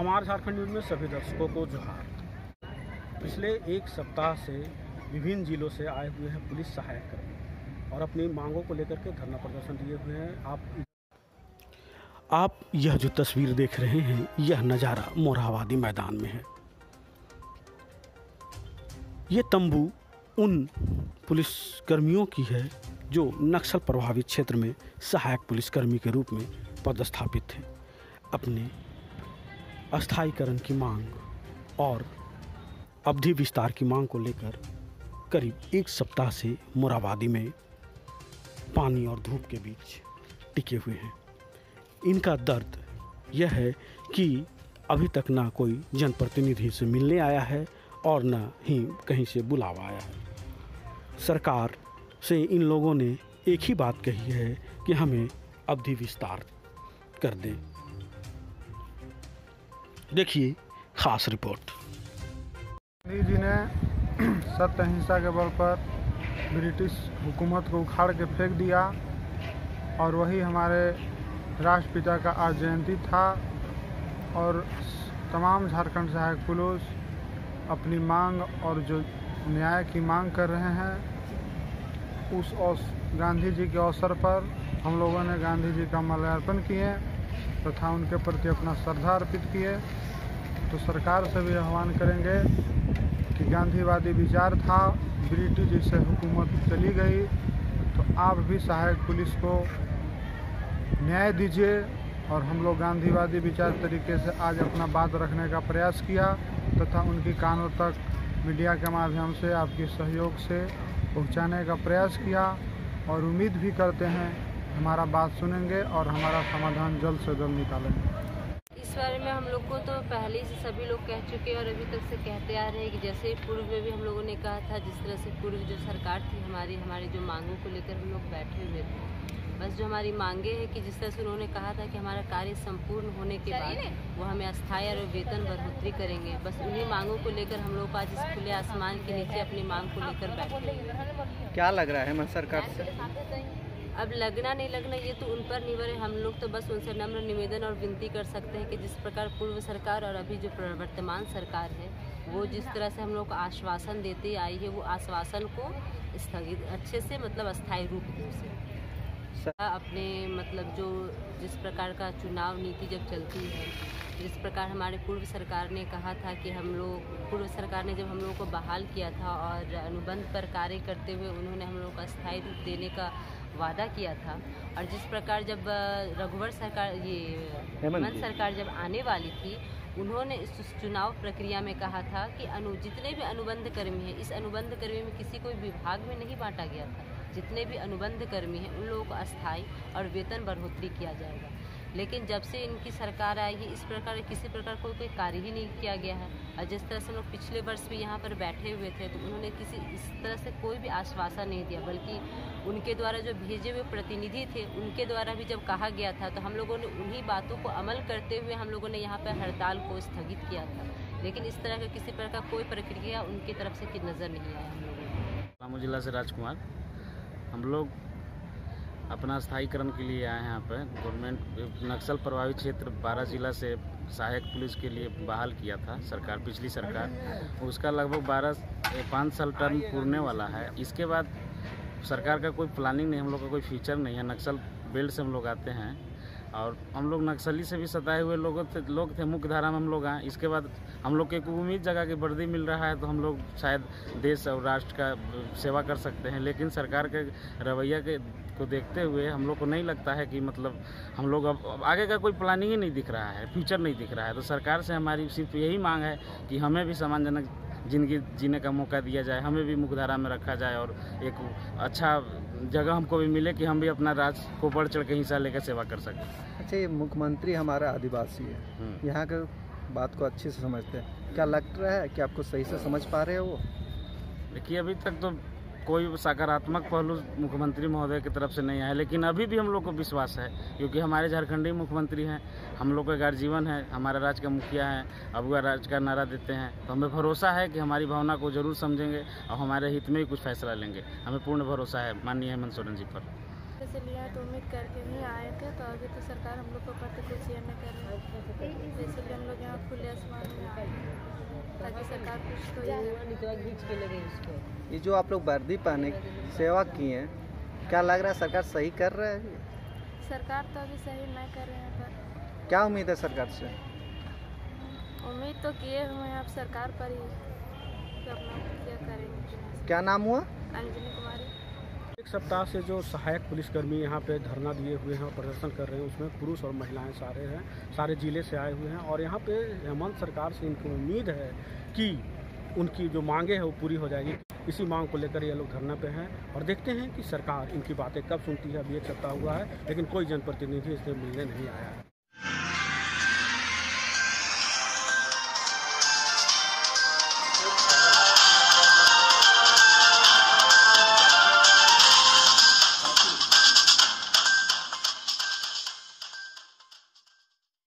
हमारे झारखंड न्यूज़ में सभी दर्शकों को जोहार। पिछले एक सप्ताह से विभिन्न जिलों से आए हुए हैं पुलिस सहायक कर्मी और अपनी मांगों को लेकर के धरना प्रदर्शन दिए हुए हैं। आप यह जो तस्वीर देख रहे हैं, यह नज़ारा मोरहाबादी मैदान में है। ये तंबू उन पुलिस कर्मियों की है जो नक्सल प्रभावित क्षेत्र में सहायक पुलिसकर्मी के रूप में पदस्थापित थे। अपने अस्थायीकरण की मांग और अवधि विस्तार की मांग को लेकर करीब एक सप्ताह से मोरहाबादी में पानी और धूप के बीच टिके हुए हैं। इनका दर्द यह है कि अभी तक ना कोई जनप्रतिनिधि से मिलने आया है और न ही कहीं से बुलावा आया है। सरकार से इन लोगों ने एक ही बात कही है कि हमें अवधि विस्तार कर दें। देखिए खास रिपोर्ट। गांधी जी ने सत्य अहिंसा के बल पर ब्रिटिश हुकूमत को उखाड़ के फेंक दिया और वही हमारे राष्ट्रपिता का आज जयंती था और तमाम झारखंड सहायक पुलिस अपनी मांग और जो न्याय की मांग कर रहे हैं, उस गांधी जी के अवसर पर हम लोगों ने गांधी जी का माल्यार्पण किए तथा उनके प्रति अपना श्रद्धा अर्पित किए। तो सरकार से भी आह्वान करेंगे कि गांधीवादी विचार था, ब्रिटिश जैसे हुकूमत चली गई, तो आप भी सहायक पुलिस को न्याय दीजिए। और हम लोग गांधीवादी विचार तरीके से आज अपना बात रखने का प्रयास किया तथा उनकी कानों तक मीडिया के माध्यम से आपके सहयोग से पहुंचाने का प्रयास किया और उम्मीद भी करते हैं हमारा बात सुनेंगे और हमारा समाधान जल्द से जल्द निकालेंगे। इस बारे में हम लोग को तो पहले से सभी लोग कह चुके हैं और अभी तक से कहते आ रहे हैं कि जैसे पूर्व में भी हम लोगों ने कहा था, जिस तरह से पूर्व जो सरकार थी हमारी जो मांगों को लेकर हम लोग बैठे हुए थे। बस जो हमारी मांगे हैं कि जिस तरह से उन्होंने कहा था कि हमारा कार्य संपूर्ण होने के बाद वो हमें अस्थायी और वेतन बढ़ोतरी करेंगे, बस उन्हीं मांगों को लेकर हम लोग आज इस खुले आसमान के नीचे अपनी मांग को लेकर बैठे। क्या लग रहा है मैं सरकार से? अब लगना नहीं लगना ये तो उन पर निर्भर है। हम लोग तो बस उनसे नम्र निवेदन और विनती कर सकते हैं कि जिस प्रकार पूर्व सरकार और अभी जो वर्तमान सरकार है वो जिस तरह से हम लोग को आश्वासन देती आई है, वो आश्वासन को स्थगित अच्छे से अस्थायी रूप से अपने जो जिस प्रकार का चुनाव नीति जब चलती है, जिस प्रकार हमारे पूर्व सरकार ने कहा था कि पूर्व सरकार ने जब हम लोगों को बहाल किया था और अनुबंध पर कार्य करते हुए उन्होंने हम लोगों को अस्थायी रूप देने का वादा किया था। और जिस प्रकार जब रघुवर सरकार हेमंत सरकार जब आने वाली थी, उन्होंने इस चुनाव प्रक्रिया में कहा था कि जितने भी अनुबंध कर्मी हैं, इस अनुबंध कर्मी में किसी को विभाग में नहीं बांटा गया था। जितने भी अनुबंध कर्मी हैं उन लोगों को अस्थायी और वेतन बढ़ोतरी किया जाएगा। लेकिन जब से इनकी सरकार आई है, इस प्रकार किसी प्रकार कोई कार्य ही नहीं किया गया है। और जिस तरह से हम लोग पिछले वर्ष भी यहाँ पर बैठे हुए थे तो उन्होंने इस तरह से कोई भी आश्वासन नहीं दिया, बल्कि उनके द्वारा जो भेजे हुए प्रतिनिधि थे उनके द्वारा भी जब कहा गया था तो हम लोगों ने उन्हीं बातों को अमल करते हुए हम लोगों ने यहाँ पर हड़ताल को स्थगित किया था। लेकिन इस तरह का किसी प्रकार कोई प्रक्रिया उनकी तरफ से नज़र नहीं आया। हम लोगों को जिला से राजकुमार, हम लोग अपना स्थायीकरण के लिए आए हैं यहाँ पर। गवर्नमेंट नक्सल प्रभावित क्षेत्र 12 जिला से सहायक पुलिस के लिए बहाल किया था सरकार, पिछली सरकार। उसका लगभग 5 साल टर्म पूरने वाला है। इसके बाद सरकार का कोई प्लानिंग नहीं, हम लोग का कोई फ्यूचर नहीं है। नक्सल बेल्ट से हम लोग आते हैं और हम लोग नक्सली से भी सताए हुए लोग थे, मुख्य धारा में हम लोग आए। इसके बाद हम लोग को एक उम्मीद जगह की वर्दी मिल रहा है तो हम लोग शायद देश और राष्ट्र का सेवा कर सकते हैं। लेकिन सरकार के रवैया को देखते हुए हम लोग को नहीं लगता है कि हम लोग अब आगे का कोई प्लानिंग ही नहीं दिख रहा है, फ्यूचर नहीं दिख रहा है। तो सरकार से हमारी सिर्फ यही मांग है कि हमें भी सम्मानजनक जिंदगी जीने का मौका दिया जाए, हमें भी मुख्यधारा में रखा जाए और एक अच्छा जगह हमको भी मिले कि हम भी अपना राज्य को बढ़ चढ़ के हिस्सा लेकर सेवा कर सकें। अच्छा, ये मुख्यमंत्री हमारा आदिवासी है, यहाँ के बात को अच्छे से समझते हैं। क्या लग रहा है कि आपको सही से समझ पा रहे हो वो? देखिए, अभी तक तो कोई सकारात्मक पहलू मुख्यमंत्री महोदय की तरफ से नहीं आया, लेकिन अभी भी हम लोग को विश्वास है क्योंकि हमारे झारखंडी मुख्यमंत्री हैं, हम लोग का गार्जीवन है, हमारे राज्य का मुखिया है, अगुआ राज्य का नारा देते हैं। तो हमें भरोसा है कि हमारी भावना को जरूर समझेंगे और हमारे हित में ही कुछ फैसला लेंगे। हमें पूर्ण भरोसा है माननीय हेमंत सोरेन जी पर। से लिया है तो उम्मीद करके ही आए थे, तो अभी तो सरकार हम लोग को प्रतिकुल में कर रही है, तो इसलिए हम लोग यहाँ खुले आसमान में आए हैं ताकि सरकार कुछ तो ये जो आप लोग वर्दी पहने सेवा किए हैं, क्या लग रहा है सरकार सही कर रहा है? सरकार तो अभी सही नहीं कर रहे हैं, पर क्या उम्मीद है सरकार से? उम्मीद तो किए हुए हैं अब सरकार पर ही कि अपना क्या करेंगे। क्या नाम हुआ? अंजनी कुमारी। एक सप्ताह से जो सहायक पुलिसकर्मी यहाँ पे धरना दिए हुए हैं और प्रदर्शन कर रहे हैं, उसमें पुरुष और महिलाएं सारे हैं, सारे जिले से आए हुए हैं। और यहाँ पे हेमंत सरकार से इनको उम्मीद है कि उनकी जो मांगे हैं वो पूरी हो जाएगी। इसी मांग को लेकर ये लोग धरना पे हैं और देखते हैं कि सरकार इनकी बातें कब सुनती है। अभी एक सप्ताह हुआ है लेकिन कोई जनप्रतिनिधि इससे मिलने नहीं आया है।